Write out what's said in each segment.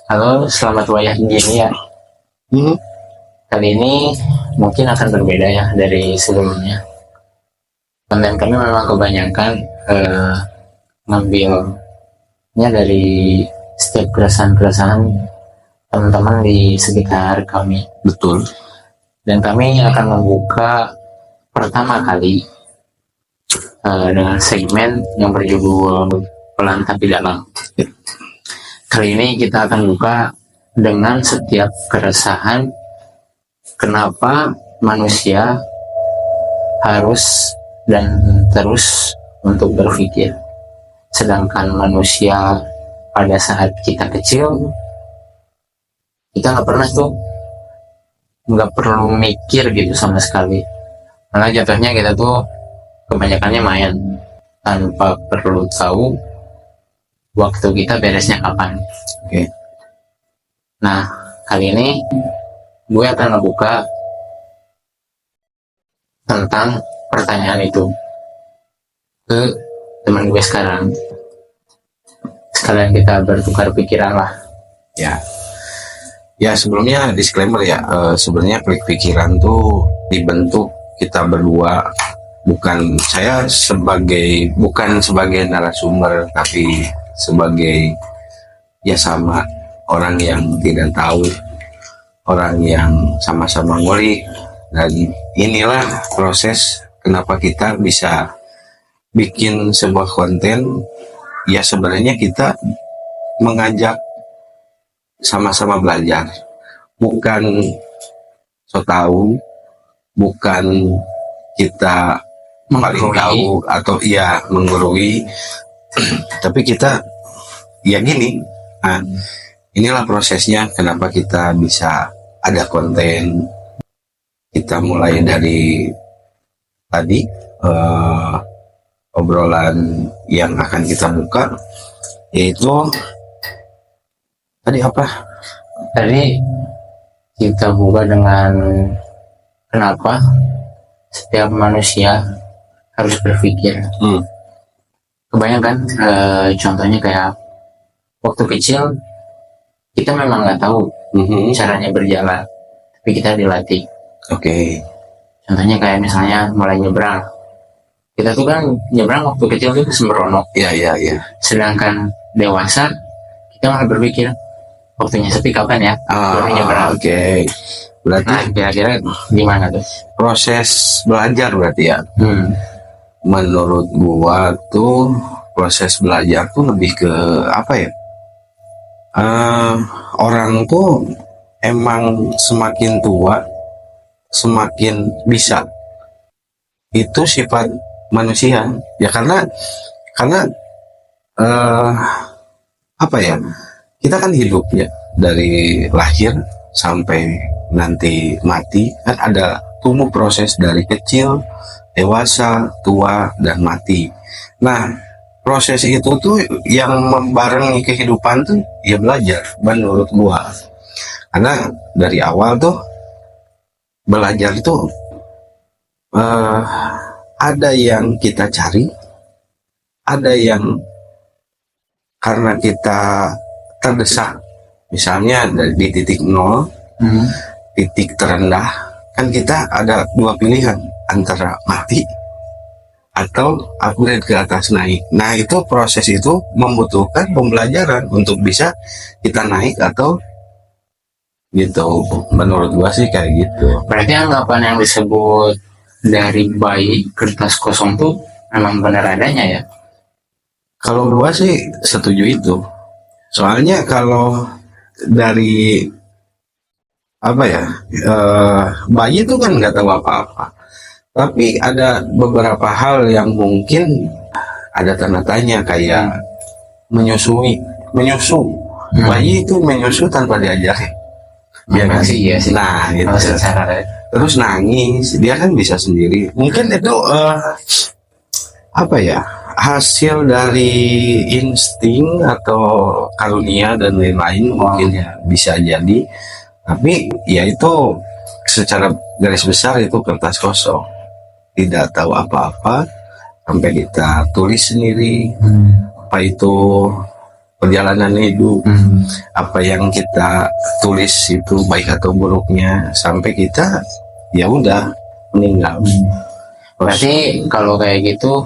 Halo, selamat wayah gini ya. Hmm, Kali ini mungkin akan berbeda ya dari sebelumnya. Konten kami memang kebanyakan ngambilnya dari setiap keresahan-keresahan teman-teman di sekitar kami. betul. Dan kami akan membuka pertama kali dengan segmen yang berjudul Pelan Tapi Dalam. Kali ini kita akan buka dengan setiap keresahan kenapa manusia harus dan terus untuk berpikir, sedangkan manusia pada saat kita kecil kita nggak perlu mikir gitu sama sekali, karena jatuhnya kita tuh kebanyakannya main tanpa perlu tahu waktu kita beresnya kapan. Oke. Nah, kali ini gue akan ngebuka tentang pertanyaan itu ke teman gue sekarang. Sekalian kita bertukar pikiran lah. Ya. Ya, sebelumnya disclaimer ya. Sebenarnya klik pikiran tuh dibentuk kita berdua, bukan bukan sebagai narasumber, tapi sebagai ya sama orang yang tidak tahu, orang yang sama-sama ngulik. Dan inilah proses kenapa kita bisa bikin sebuah konten. Ya sebenarnya kita mengajak sama-sama belajar, bukan so tahu, bukan kita paling tahu atau ya menggurui, tapi kita ya gini. Nah, inilah prosesnya kenapa kita bisa ada konten. Kita mulai dari tadi obrolan yang akan kita buka, yaitu tadi apa? Tadi kita buka dengan kenapa setiap manusia harus berpikir. Kebanyakan contohnya kayak waktu kecil kita memang nggak tahu caranya berjalan, tapi kita dilatih. Oke. Contohnya kayak misalnya mulai nyebrang, kita tuh kan nyebrang waktu kecil itu sembrono. Iya. Sedangkan dewasa kita malah berpikir waktunya sepi kapan ya baru nyebrang. Oke. Berarti Nah, kira-kira gimana tuh proses belajar berarti ya. Menurut gua tuh proses belajar tuh lebih ke apa ya? Orang tuh emang semakin tua semakin bisa. Itu sifat manusia ya, karena apa ya? Kita kan hidup ya, dari lahir sampai nanti mati kan ada tumbuh proses dari kecil, dewasa, tua, dan mati. Nah, proses itu tuh yang membarengi kehidupan tuh ya belajar menurut gua. Karena dari awal tuh belajar itu ada yang kita cari, ada yang karena kita terdesak, misalnya di titik nol, titik terendah, kan kita ada dua pilihan, antara mati atau upgrade ke atas, naik. Nah, itu proses itu membutuhkan pembelajaran untuk bisa kita naik atau gitu. Menurut gua sih kayak gitu. Berarti anggapan yang disebut dari bayi kertas kosong tuh memang benar adanya ya? Kalau gua sih setuju itu. Soalnya kalau dari apa ya, bayi itu kan nggak tahu apa-apa. Tapi ada beberapa hal yang mungkin ada tanda tanya, kayak menyusu. Bayi itu menyusu tanpa diajari. Ya kan sih, iya sih. Nah, itu. Secara Terus nangis, dia kan bisa sendiri. Mungkin itu apa ya, hasil dari insting atau karunia dan lain-lain. Mungkin ya bisa jadi. Tapi ya itu secara garis besar itu kertas kosong, tidak tahu apa-apa sampai kita tulis sendiri. Apa itu perjalanan hidup, apa yang kita tulis itu baik atau buruknya sampai kita ya udah meninggal. Berarti kalau kayak gitu,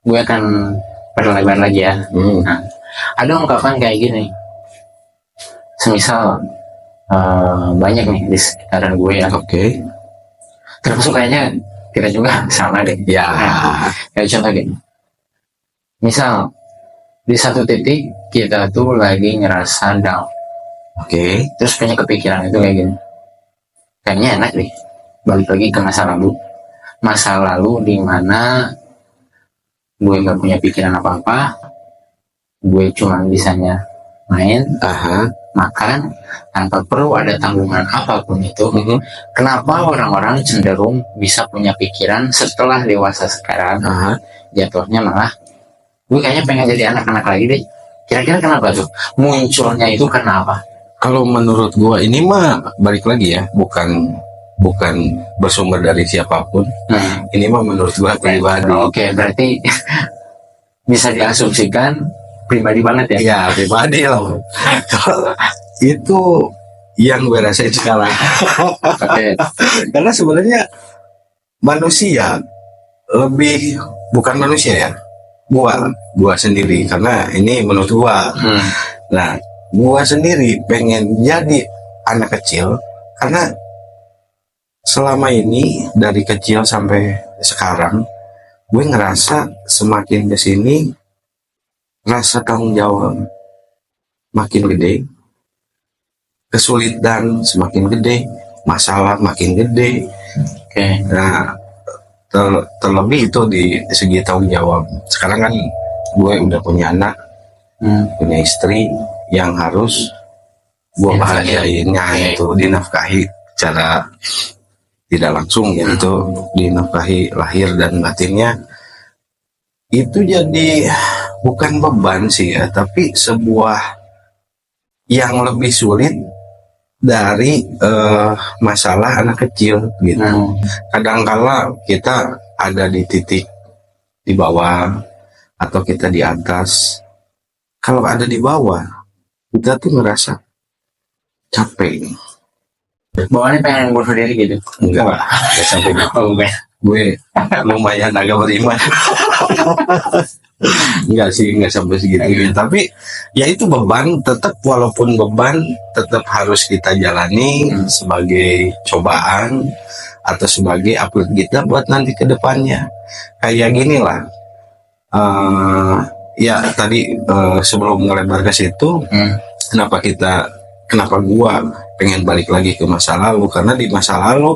gue akan perlebar lagi ya. Nah, ada ungkapan kayak gini, semisal banyak nih di sekitaran gue ya, Oke. termasuk kayaknya kita juga sama deh. Ya. Nah, kayak contoh gini, misal di satu titik kita tuh lagi ngerasa down, Oke. terus punya kepikiran itu kayak gini, kayaknya enak deh balik lagi ke masa lalu di mana gue gak punya pikiran apa-apa, gue cuma bisanya main, Aha. makan tanpa perlu ada tanggungan apapun itu. Mhm. Kenapa orang-orang cenderung bisa punya pikiran setelah dewasa sekarang Aha. jatuhnya malah gue kayaknya pengen jadi anak-anak lagi deh. Kira-kira kenapa tuh munculnya itu, kenapa? Kalau menurut gua ini mah balik lagi ya, bukan bersumber dari siapapun. Ini mah menurut gua pribadi. Oke, berarti bisa diasumsikan pribadi banget ya. Ya pribadi loh. Kalau itu yang gue rasain sekarang. Oke. Karena sebenarnya manusia lebih, bukan manusia ya, gua sendiri, karena ini menurut gua. Nah, gua sendiri pengen jadi anak kecil karena selama ini dari kecil sampai sekarang gue ngerasa semakin kesini rasa tanggung jawab makin gede, kesulitan semakin gede, masalah makin gede. Oke. Nah, terlebih itu di segi tanggung jawab. Sekarang kan gue udah punya anak, punya istri yang harus gue bahagiainnya, itu dinafkahi secara tidak langsung ya, itu dinafkahi lahir dan batinnya. Itu jadi bukan beban sih ya, tapi sebuah yang lebih sulit dari masalah anak kecil gitu. Kadangkala kita ada di titik di bawah atau kita di atas. Kalau ada di bawah, kita tuh ngerasa capek. Bawaannya pengen bunuh diri gitu? Enggak sampai gitu. Oh, enggak. Gue lumayan agak beriman. Enggak sih, enggak sampai segitu ya. Tapi ya itu beban, tetap walaupun beban tetap harus kita jalani sebagai cobaan atau sebagai upgrade kita buat nanti ke depannya. Kayak gini lah. Ya tadi sebelum melebar ke situ, kenapa gua pengen balik lagi ke masa lalu, karena di masa lalu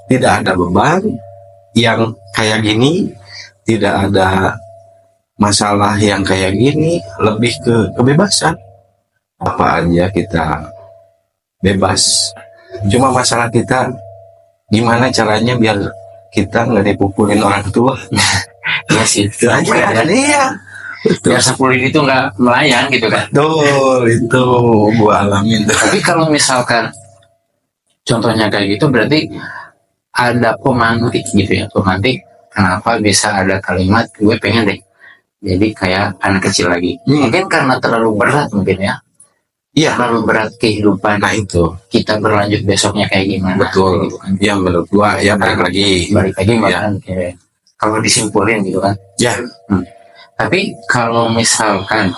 tidak ada beban yang kayak gini, tidak ada masalah yang kayak gini, lebih ke kebebasan. Apa aja kita bebas. Cuma masalah kita gimana caranya biar kita nggak dipukulin orang tua. Iya sih. Itu aja kan, iya. Biar 10 itu nggak melayang gitu kan. Betul, itu gua alamin. Tapi kalau misalkan contohnya kayak gitu, berarti ada pemantik gitu ya. Pemantik, kenapa bisa ada kalimat gue pengen deh jadi kayak anak kecil lagi. Mungkin karena terlalu berat mungkin ya. Iya, terlalu berat kehidupan. nah itu Kita berlanjut besoknya kayak gimana. betul gitu kan. ya, menurut gua ya balik lagi Bahkan kayak kalau disimpulin gitu kan. ya. Tapi kalau misalkan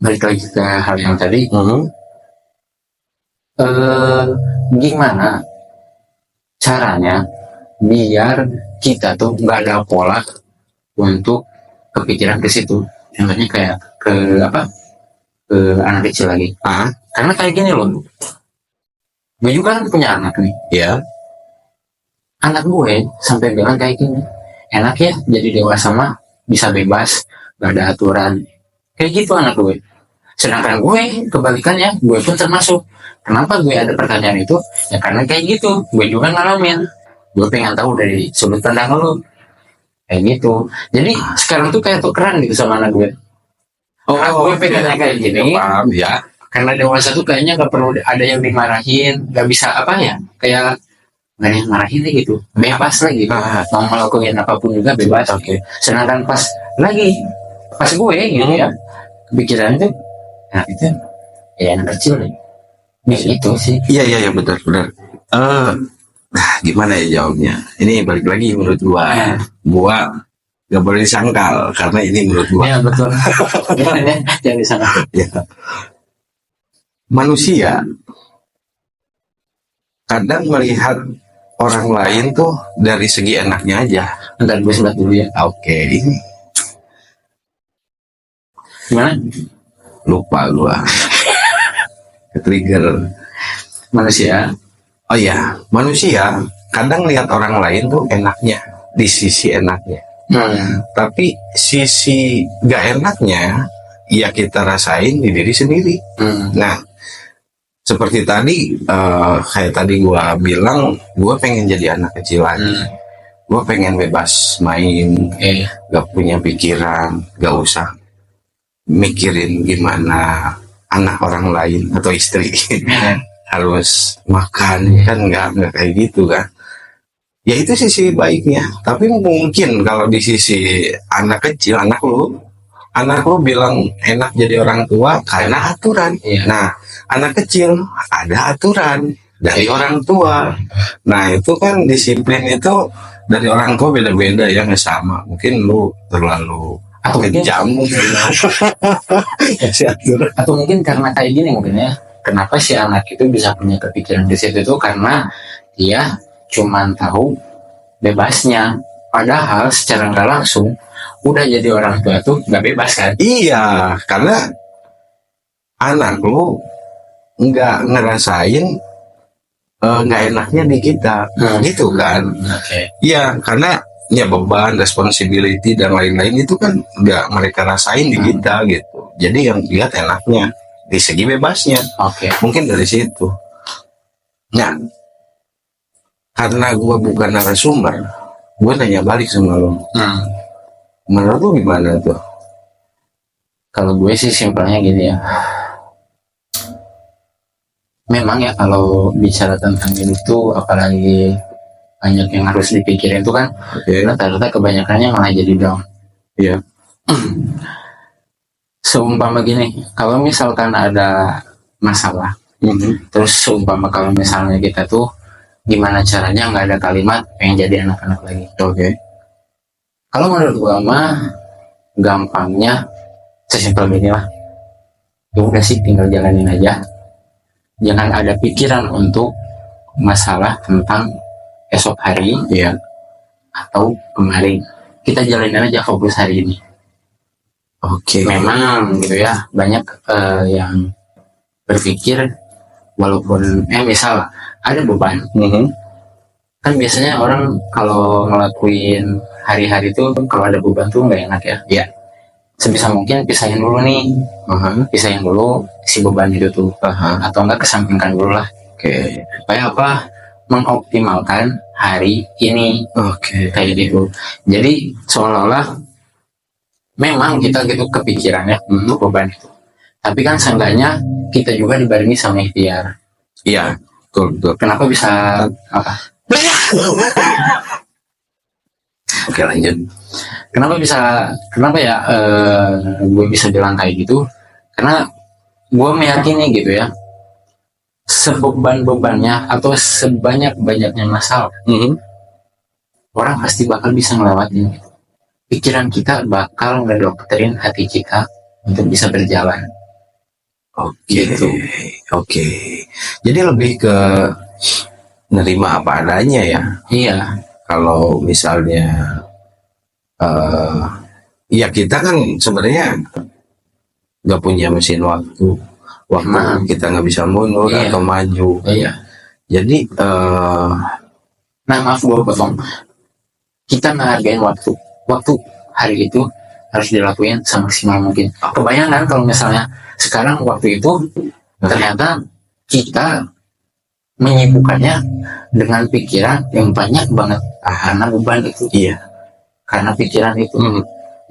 balik lagi ke hal yang tadi, gimana caranya biar kita tuh nggak ada pola untuk kepikiran ke situ, contohnya kayak ke anak kecil lagi. Karena kayak gini loh, gue juga kan punya anak nih Ya, anak gue sampai bilang kayak gini, enak ya jadi dewasa mah bisa bebas, gak ada aturan kayak gitu anak gue. Sedangkan gue kebalikannya, gue pun termasuk. Kenapa gue ada pertanyaan itu? Ya karena kayak gitu, gue juga ngalamin. Gue pengen tahu dari sudut pandang lo kayak gitu. Jadi sekarang tuh kayak tukeran gitu sama anak gue. Gue pengennya kayak gini, paham ya. karena dewasa tuh kayaknya gak perlu ada yang dimarahin, gak bisa apa ya, kayak gak ada yang marahin deh gitu, bebas lah gitu. Mau ngelakuin apapun juga bebas. Sedangkan pas gue gitu ya, kepikiran itu anak itu ya anak kecil nih. Itu sih. Iya benar. Gimana ya jawabnya? Ini balik lagi menurut gua gak boleh disangkal karena ini menurut gua. Iya betul. Jangan disangkal. Ya. Manusia kadang melihat orang lain tuh dari segi enaknya aja. Bentar gue sebat dulu ya. Oke, ini Gimana? lupa gua. Ke-trigger. Manusia. Oh iya, manusia kadang lihat orang lain tuh enaknya, di sisi enaknya. Tapi sisi gak enaknya ya kita rasain di diri sendiri. Nah, seperti tadi kayak tadi gua bilang, gua pengen jadi anak kecil lagi. Gua pengen bebas main, gak punya pikiran, gak usah mikirin gimana anak orang lain atau istri harus makan, kan nggak kayak gitu kan. Ya itu sisi baiknya. Tapi mungkin kalau di sisi anak kecil, anak lu bilang enak jadi orang tua karena aturan. Nah, anak kecil ada aturan dari orang tua. Nah, itu kan disiplin itu dari orang tua beda-beda ya, nggak sama. Mungkin lu terlalu kejam atau mungkin karena kayak gini mungkin ya. Kenapa si anak itu bisa punya kepikiran di situ itu karena dia cuman tahu bebasnya, padahal secara nggak langsung udah jadi orang tua tuh nggak bebas kan? Iya, karena anak lu nggak ngerasain nggak enaknya di kita, gitu kan? Iya, karena ya beban, responsibility dan lain-lain itu kan nggak mereka rasain di kita gitu. Jadi yang lihat enaknya di segi bebasnya. Mungkin dari situ. Nah, karena gue bukan narasumber, gue nanya balik sama lo. Menurut lo gimana tuh? Kalau gue sih simpelnya gini ya. Memang ya kalau bicara tentang hidup tuh apalagi banyak yang harus dipikirin tuh kan. Rata-rata kebanyakannya malah jadi down. Iya. Seumpama gini, kalau misalkan ada masalah, terus seumpama kalau misalnya kita tuh gimana caranya nggak ada kalimat pengen jadi anak-anak lagi. Kalau menurut gua mah gampangnya sesimpel gini lah. Ya udah sih, tinggal jalanin aja. Jangan ada pikiran untuk masalah tentang esok hari atau kemarin. Kita jalanin aja, fokus hari ini. Memang gitu ya, banyak yang berpikir walaupun misal ada beban, kan biasanya orang kalau ngelakuin hari-hari itu kalau ada beban tuh nggak enak ya. Sebisa mungkin pisahin dulu nih, pisahin dulu si beban itu tuh, atau enggak kesampingkan dulu lah. Supaya apa? Mengoptimalkan hari ini, kayak gitu. Jadi seolah-olah memang kita gitu kepikirannya untuk beban itu, tapi kan seenggaknya kita juga dibarengi sama ikhtiar. Iya, betul. Kenapa bisa apa? Oke, lanjut. Kenapa ya gue bisa bilang kayak gitu? Karena gue meyakini gitu ya, sebeban-bebannya atau sebanyak-banyaknya masalah, orang pasti bakal bisa ngelewatin. Pikiran kita bakal ngedokterin hati kita untuk bisa berjalan. Jadi lebih ke nerima apa adanya ya. Iya. Kalau misalnya ya kita kan sebenarnya nggak punya mesin waktu kita nggak bisa mundur atau maju. Jadi maaf gue potong. Kita menghargain waktu hari itu harus dilakuin semaksimal mungkin. Kebayangkan kalau misalnya sekarang waktu itu ternyata kita menyibukkannya dengan pikiran yang banyak banget karena beban itu. Karena pikiran itu.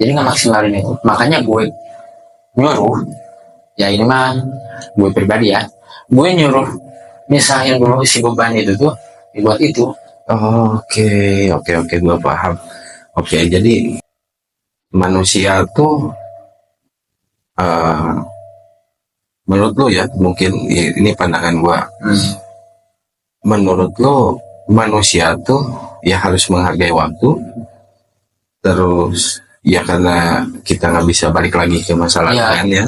Jadi nggak maksimalin itu. Makanya gue nyuruh, ya ini mah gue pribadi ya, gue nyuruh misalnya dulu si beban itu tuh dibuat itu. Oke, gue paham. Jadi manusia tuh eh, menurut lo ya, mungkin ini pandangan gua, menurut lo manusia tuh ya harus menghargai waktu, terus ya karena kita nggak bisa balik lagi ke masa lalu Iya. kan ya.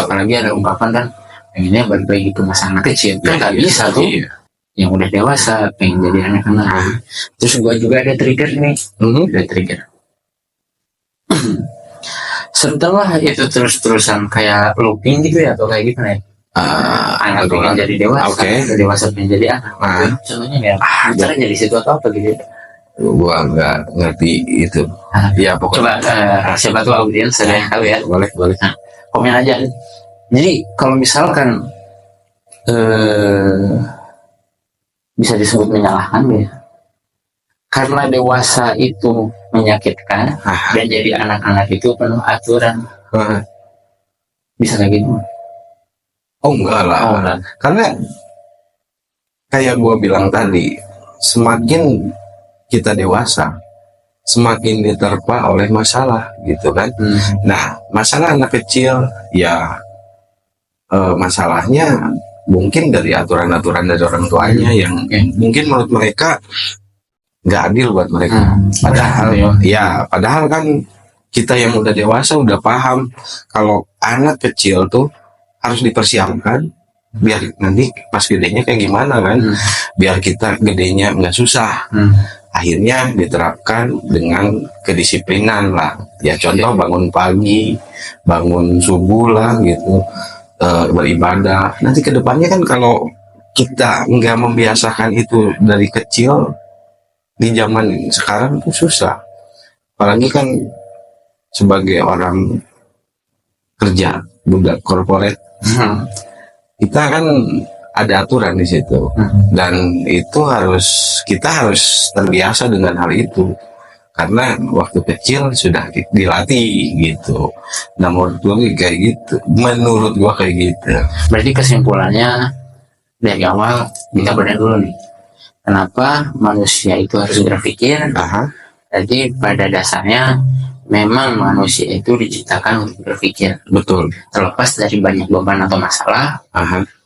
Apalagi ada ungkapan kan, pengennya balik lagi ke masa anak kecil. Kan nggak Iya, bisa tuh. iya. Yang udah dewasa pengen jadi anak-anak. Terus gua juga ada trigger nih. Ada trigger. Setelah itu terus-terusan kayak looping gitu ya, atau kayak gitu nih. Anak pengen jadi dewasa, Oke. dewasa pengen jadi anak. Contohnya ya, cara jadi situ atau apa gitu. Gua nggak ngerti itu. Ya pokoknya. Coba siapa tuh audiens ada yang tahu ya. Boleh. Komen aja. Jadi kalau misalkan bisa disebut menyalahkan ya, karena dewasa itu menyakitkan dan jadi anak-anak itu penuh aturan, bisa kayak gitu. Oh enggak lah. Oh, enggak. Karena kayak gua bilang tadi, semakin kita dewasa, semakin diterpa oleh masalah gitu kan. Nah, masalah anak kecil ya masalahnya mungkin dari aturan-aturan dari orang tuanya yang mungkin menurut mereka nggak adil buat mereka. Padahal padahal kan kita yang udah dewasa udah paham kalau anak kecil tuh harus dipersiapkan biar nanti pas gedenya kayak gimana kan, biar kita gedenya nggak susah. Akhirnya diterapkan dengan kedisiplinan lah. Ya contoh bangun pagi, bangun subuh lah gitu, beribadah. Nanti kedepannya kan kalau kita nggak membiasakan itu dari kecil, di zaman sekarang itu susah. Apalagi kan sebagai orang kerja, budak korporat, kita kan ada aturan di situ, dan itu kita harus terbiasa dengan hal itu karena waktu kecil sudah dilatih gitu. Nah menurut gua kayak gitu, Berarti kesimpulannya dari awal kita bedah dulu nih, kenapa manusia itu harus berpikir. Jadi pada dasarnya memang manusia itu diciptakan untuk berpikir. Betul. Terlepas dari banyak beban atau masalah,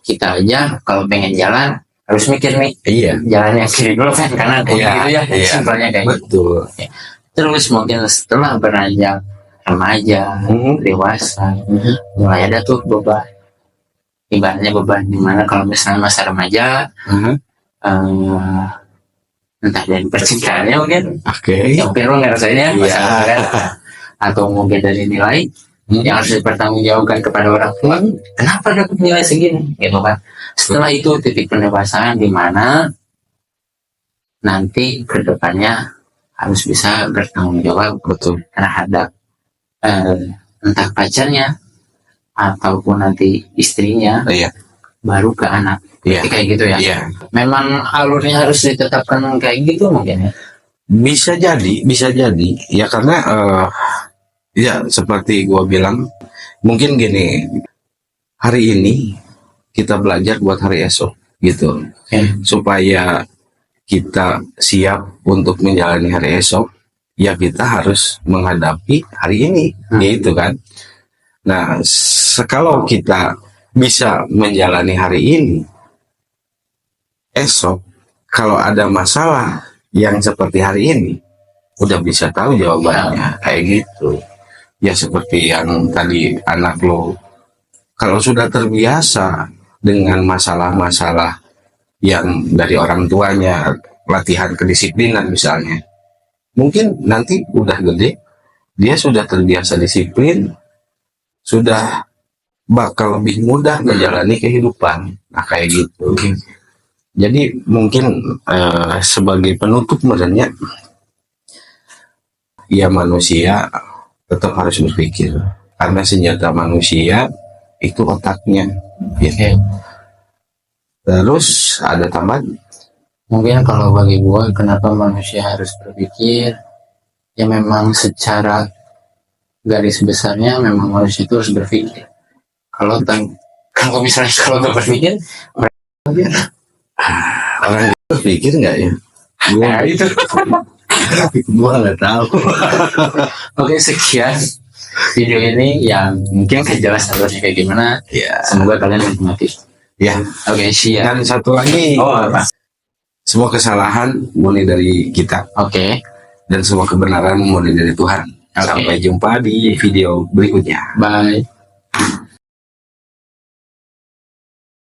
kita aja kalau pengen jalan harus mikir nih. Iya. Jalan yang kiri dulu kan, karena gitu ya. Simpelnya kayak betul. Gitu. Terus mungkin setelah beranjak remaja, dewasa, mulai ada tuh beban. Ibaratnya beban dimana kalau misalnya masa remaja, entah dari percintaannya mungkin, ya mungkin lo ngerasainnya masalah kan, atau mungkin dari nilai yang harus dipertanggungjawabkan kepada orang tua, kenapa dapat nilai segini gitu kan. Setelah itu titik pendewasaan di mana nanti kedepannya harus bisa bertanggung jawab terhadap entah pacarnya ataupun nanti istrinya, baru ke anak. Kayak gitu ya. Memang alurnya harus ditetapkan kayak gitu mungkin ya. Bisa jadi ya, karena ya seperti gua bilang, mungkin gini, hari ini kita belajar buat hari esok gitu, supaya kita siap untuk menjalani hari esok, ya kita harus menghadapi hari ini, gitu kan. Nah, kalau kita bisa menjalani hari ini, esok kalau ada masalah yang seperti hari ini, udah bisa tahu jawabannya, kayak gitu. Ya seperti yang tadi anak lo, kalau sudah terbiasa dengan masalah-masalah yang dari orang tuanya, latihan kedisiplinan misalnya, mungkin nanti udah gede, dia sudah terbiasa disiplin, sudah bakal lebih mudah menjalani kehidupan. Nah kayak gitu. Jadi mungkin sebagai penutup sebenarnya, ya manusia tetap harus berpikir, karena senjata manusia itu otaknya. Terus ada tambahan? Mungkin kalau bagi gue, kenapa manusia harus berpikir, ya memang secara garis besarnya memang manusia itu harus berpikir. Kalau misalnya kalau nggak berpikir, orang berpikir nggak ya? itu Gua nggak tahu. Oke, sekian video ini yang mungkin gak jelas harusnya kayak gimana. Ya. Semoga kalian menikmati. Ya. Oke, siap. Dan satu lagi, Oh, apa? semua kesalahan murni dari kita Oke. dan semua kebenaran murni dari Tuhan. Oke. Sampai jumpa di video berikutnya. Bye.